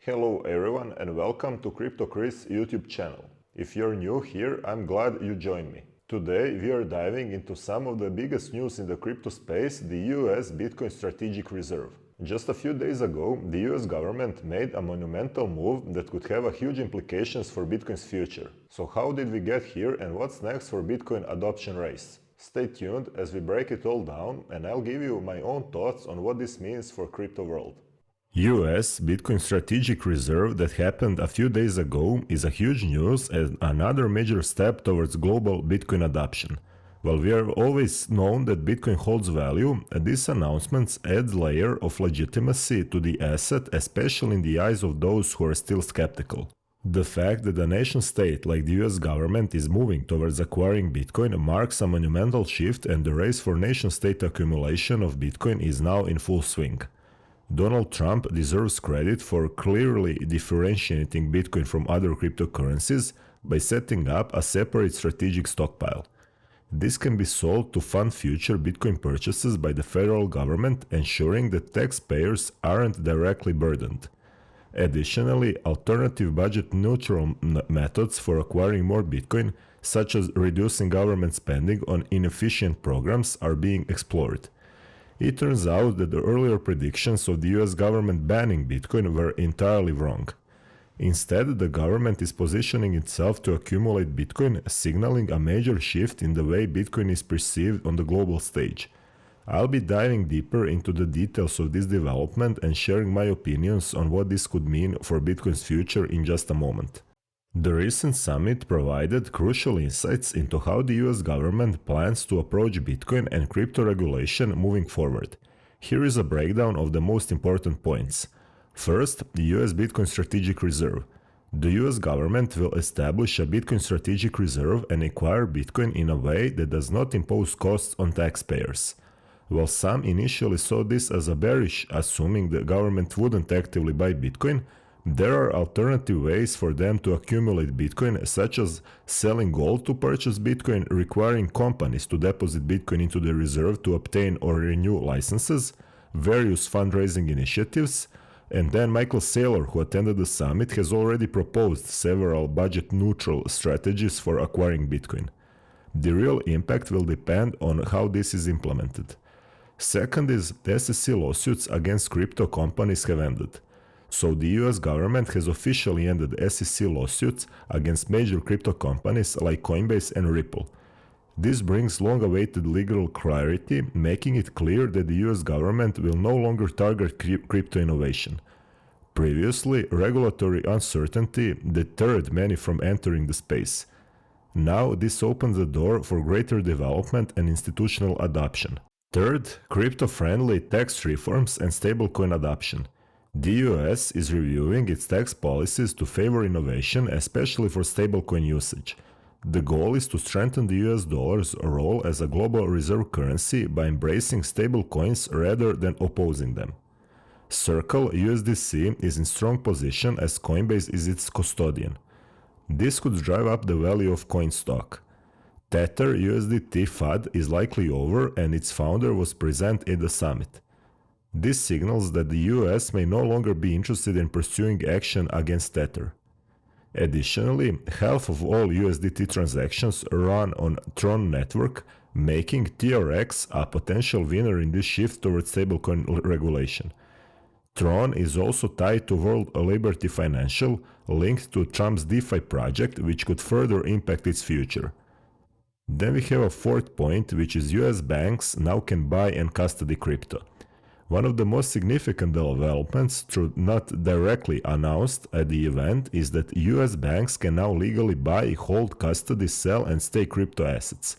Hello everyone and welcome to Crypto Chris YouTube channel. If you're new here, I'm glad you joined me. Today we are diving into some of the biggest news in the crypto space, the US Bitcoin Strategic Reserve. Just a few days ago, the US government made a monumental move that could have a huge implications for Bitcoin's future. So how did we get here and what's next for Bitcoin adoption race? Stay tuned as we break it all down and I'll give you my own thoughts on what this means for crypto world. US Bitcoin Strategic Reserve that happened a few days ago is a huge news and another major step towards global Bitcoin adoption. While we have always known that Bitcoin holds value, this announcement adds a layer of legitimacy to the asset, especially in the eyes of those who are still skeptical. The fact that a nation-state like the US government is moving towards acquiring Bitcoin marks a monumental shift, and the race for nation-state accumulation of Bitcoin is now in full swing. Donald Trump deserves credit for clearly differentiating Bitcoin from other cryptocurrencies by setting up a separate strategic stockpile. This can be sold to fund future Bitcoin purchases by the federal government, ensuring that taxpayers aren't directly burdened. Additionally, alternative budget-neutral methods for acquiring more Bitcoin, such as reducing government spending on inefficient programs, are being explored. It turns out that the earlier predictions of the US government banning Bitcoin were entirely wrong. Instead, the government is positioning itself to accumulate Bitcoin, signaling a major shift in the way Bitcoin is perceived on the global stage. I'll be diving deeper into the details of this development and sharing my opinions on what this could mean for Bitcoin's future in just a moment. The recent summit provided crucial insights into how the US government plans to approach Bitcoin and crypto regulation moving forward. Here is a breakdown of the most important points. First, the US Bitcoin Strategic Reserve. The US government will establish a Bitcoin Strategic Reserve and acquire Bitcoin in a way that does not impose costs on taxpayers. While some initially saw this as a bearish, assuming the government wouldn't actively buy Bitcoin, there are alternative ways for them to accumulate Bitcoin, such as selling gold to purchase Bitcoin, requiring companies to deposit Bitcoin into the reserve to obtain or renew licenses, various fundraising initiatives, and then Michael Saylor, who attended the summit, has already proposed several budget-neutral strategies for acquiring Bitcoin. The real impact will depend on how this is implemented. Second is SEC lawsuits against crypto companies have ended. So the US government has officially ended SEC lawsuits against major crypto companies like Coinbase and Ripple. This brings long-awaited legal clarity, making it clear that the US government will no longer target crypto innovation. Previously, regulatory uncertainty deterred many from entering the space. Now this opens the door for greater development and institutional adoption. Third, crypto-friendly tax reforms and stablecoin adoption. The US is reviewing its tax policies to favor innovation, especially for stablecoin usage. The goal is to strengthen the US dollar's role as a global reserve currency by embracing stablecoins rather than opposing them. Circle USDC is in strong position as Coinbase is its custodian. This could drive up the value of coin stock. Tether USDT FUD is likely over and its founder was present at the summit. This signals that the US may no longer be interested in pursuing action against Tether. Additionally, half of all USDT transactions run on Tron network, making TRX a potential winner in this shift towards stablecoin regulation. Tron is also tied to World Liberty Financial, linked to Trump's DeFi project, which could further impact its future. Then we have a fourth point, which is US banks now can buy and custody crypto. One of the most significant developments, though not directly announced at the event, is that US banks can now legally buy, hold, custody, sell, and stake crypto assets.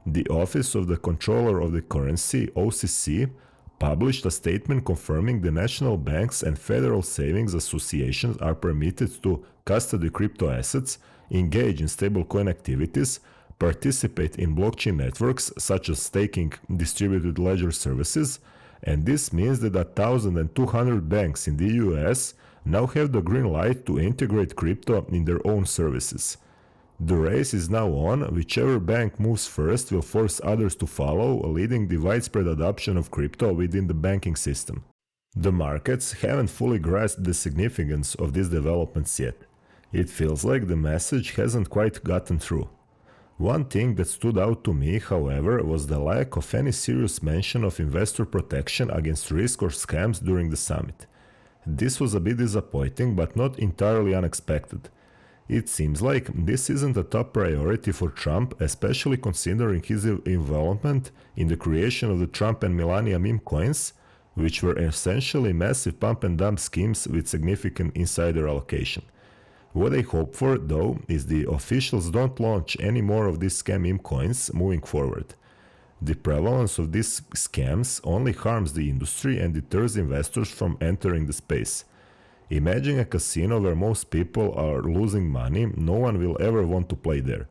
The Office of the Comptroller of the Currency, OCC, published a statement confirming the national banks and federal savings associations are permitted to custody crypto assets, engage in stablecoin activities, participate in blockchain networks such as staking distributed ledger services, and this means that 1,200 banks in the US now have the green light to integrate crypto in their own services. The race is now on. Whichever bank moves first will force others to follow, leading the widespread adoption of crypto within the banking system. The markets haven't fully grasped the significance of these developments yet. It feels like the message hasn't quite gotten through. One thing that stood out to me, however, was the lack of any serious mention of investor protection against risk or scams during the summit. This was a bit disappointing, but not entirely unexpected. It seems like this isn't a top priority for Trump, especially considering his involvement in the creation of the Trump and Melania meme coins, which were essentially massive pump and dump schemes with significant insider allocation. What I hope for, though, is the officials don't launch any more of these scam meme coins moving forward. The prevalence of these scams only harms the industry and deters investors from entering the space. Imagine a casino where most people are losing money, no one will ever want to play there.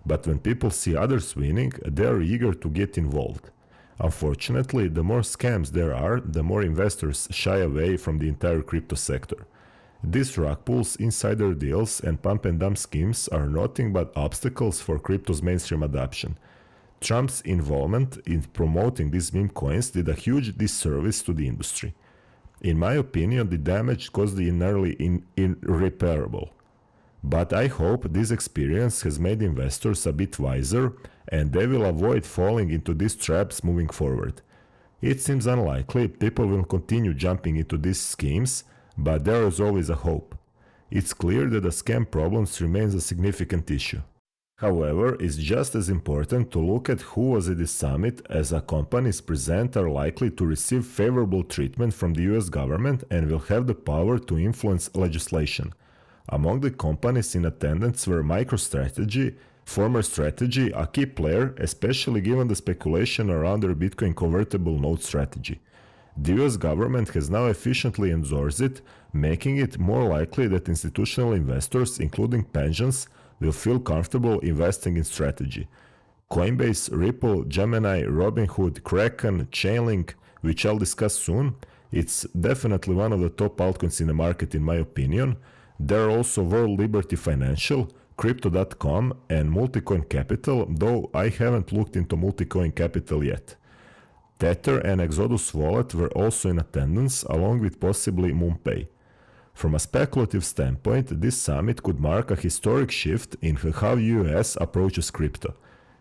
But when people see others winning, they are eager to get involved. Unfortunately, the more scams there are, the more investors shy away from the entire crypto sector. These rug pulls, insider deals, and pump and dump schemes are nothing but obstacles for crypto's mainstream adoption. Trump's involvement in promoting these meme coins did a huge disservice to the industry. In my opinion, the damage caused is nearly irreparable. But I hope this experience has made investors a bit wiser and they will avoid falling into these traps moving forward. It seems unlikely people will continue jumping into these schemes, but there is always a hope. It's clear that the scam problems remains a significant issue. However, it's just as important to look at who was at the summit, as the companies present are likely to receive favorable treatment from the US government and will have the power to influence legislation. Among the companies in attendance were MicroStrategy, former Strategy, a key player, especially given the speculation around their Bitcoin convertible note strategy. The US government has now efficiently endorsed it, making it more likely that institutional investors, including pensions, will feel comfortable investing in Strategy. Coinbase, Ripple, Gemini, Robinhood, Kraken, Chainlink, which I'll discuss soon, it's definitely one of the top altcoins in the market in my opinion. There are also World Liberty Financial, Crypto.com, and Multicoin Capital, though I haven't looked into Multicoin Capital yet. Tether and Exodus Wallet were also in attendance, along with possibly MoonPay. From a speculative standpoint, this summit could mark a historic shift in how US approaches crypto.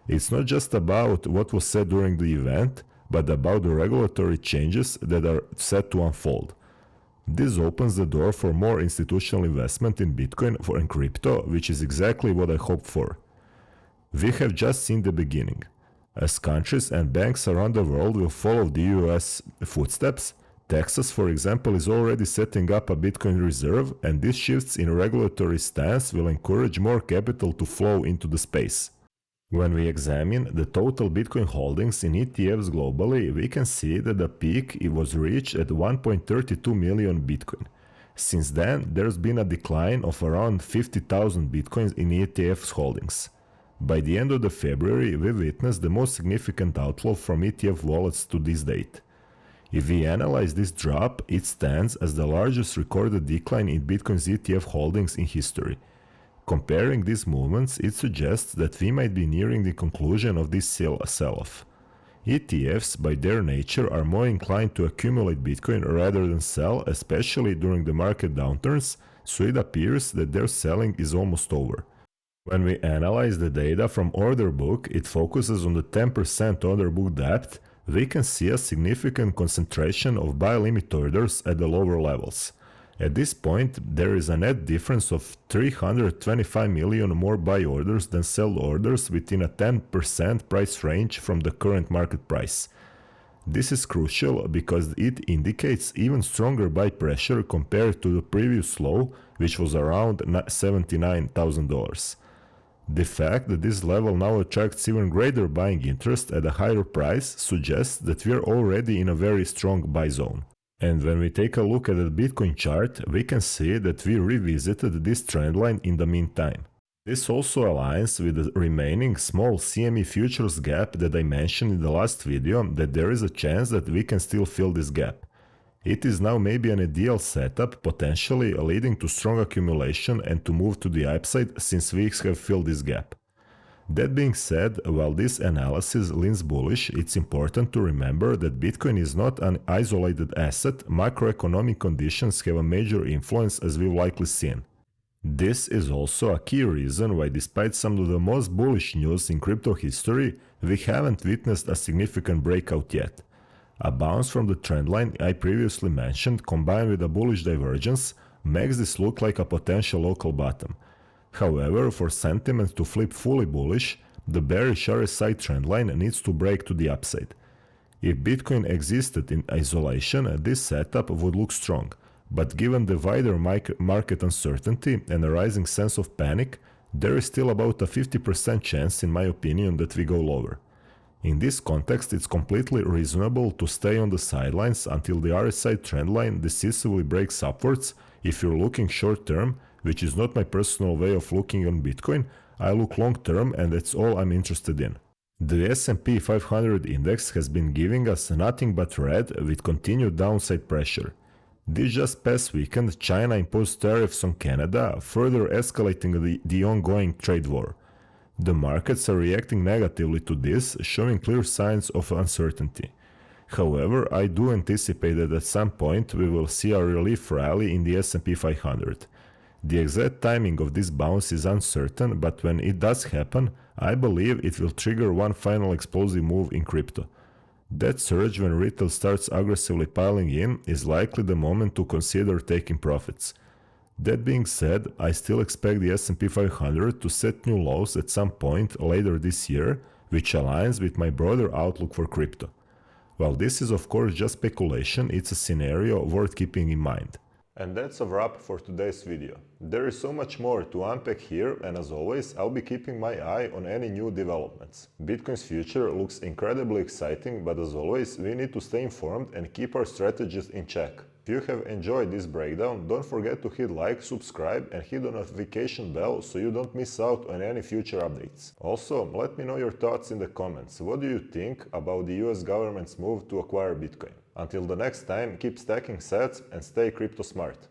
It's not just about what was said during the event, but about the regulatory changes that are set to unfold. This opens the door for more institutional investment in Bitcoin and crypto, which is exactly what I hoped for. We have just seen the beginning. As countries and banks around the world will follow the US footsteps, Texas, for example, is already setting up a Bitcoin reserve, and these shifts in regulatory stance will encourage more capital to flow into the space. When we examine the total Bitcoin holdings in ETFs globally, we can see that the peak was reached at 1.32 million Bitcoin. Since then, there's been a decline of around 50,000 Bitcoins in ETFs holdings. By the end of the February, we witnessed the most significant outflow from ETF wallets to this date. If we analyze this drop, it stands as the largest recorded decline in Bitcoin's ETF holdings in history. Comparing these movements, it suggests that we might be nearing the conclusion of this sell-off. ETFs, by their nature, are more inclined to accumulate Bitcoin rather than sell, especially during the market downturns, so it appears that their selling is almost over. When we analyze the data from order book, it focuses on the 10% order book depth. We can see a significant concentration of buy limit orders at the lower levels. At this point, there is a net difference of 325 million more buy orders than sell orders within a 10% price range from the current market price. This is crucial because it indicates even stronger buy pressure compared to the previous low, which was around $79,000. The fact that this level now attracts even greater buying interest at a higher price suggests that we are already in a very strong buy zone. And when we take a look at the Bitcoin chart, we can see that we revisited this trendline in the meantime. This also aligns with the remaining small CME futures gap that I mentioned in the last video, that there is a chance that we can still fill this gap. It is now maybe an ideal setup, potentially leading to strong accumulation and to move to the upside since we have filled this gap. That being said, while this analysis leans bullish, it's important to remember that Bitcoin is not an isolated asset. Macroeconomic conditions have a major influence, as we've likely seen. This is also a key reason why, despite some of the most bullish news in crypto history, we haven't witnessed a significant breakout yet. A bounce from the trendline I previously mentioned, combined with a bullish divergence, makes this look like a potential local bottom. However, for sentiment to flip fully bullish, the bearish RSI trendline needs to break to the upside. If Bitcoin existed in isolation, this setup would look strong, but given the wider market uncertainty and a rising sense of panic, there is still about a 50% chance, in my opinion, that we go lower. In this context, it's completely reasonable to stay on the sidelines until the RSI trendline decisively breaks upwards. If you're looking short term, which is not my personal way of looking on Bitcoin, I look long term, and that's all I'm interested in. The S&P 500 index has been giving us nothing but red with continued downside pressure. This just past weekend, China imposed tariffs on Canada, further escalating the ongoing trade war. The markets are reacting negatively to this, showing clear signs of uncertainty. However, I do anticipate that at some point we will see a relief rally in the S&P 500. The exact timing of this bounce is uncertain, but when it does happen, I believe it will trigger one final explosive move in crypto. That surge when retail starts aggressively piling in is likely the moment to consider taking profits. That being said, I still expect the S&P 500 to set new lows at some point later this year, which aligns with my broader outlook for crypto. While this is of course just speculation, it's a scenario worth keeping in mind. And that's a wrap for today's video. There is so much more to unpack here, and as always, I'll be keeping my eye on any new developments. Bitcoin's future looks incredibly exciting, but as always, we need to stay informed and keep our strategies in check. If you have enjoyed this breakdown, don't forget to hit like, subscribe and hit the notification bell so you don't miss out on any future updates. Also, let me know your thoughts in the comments. What do you think about the US government's move to acquire Bitcoin? Until the next time, keep stacking sats and stay crypto smart.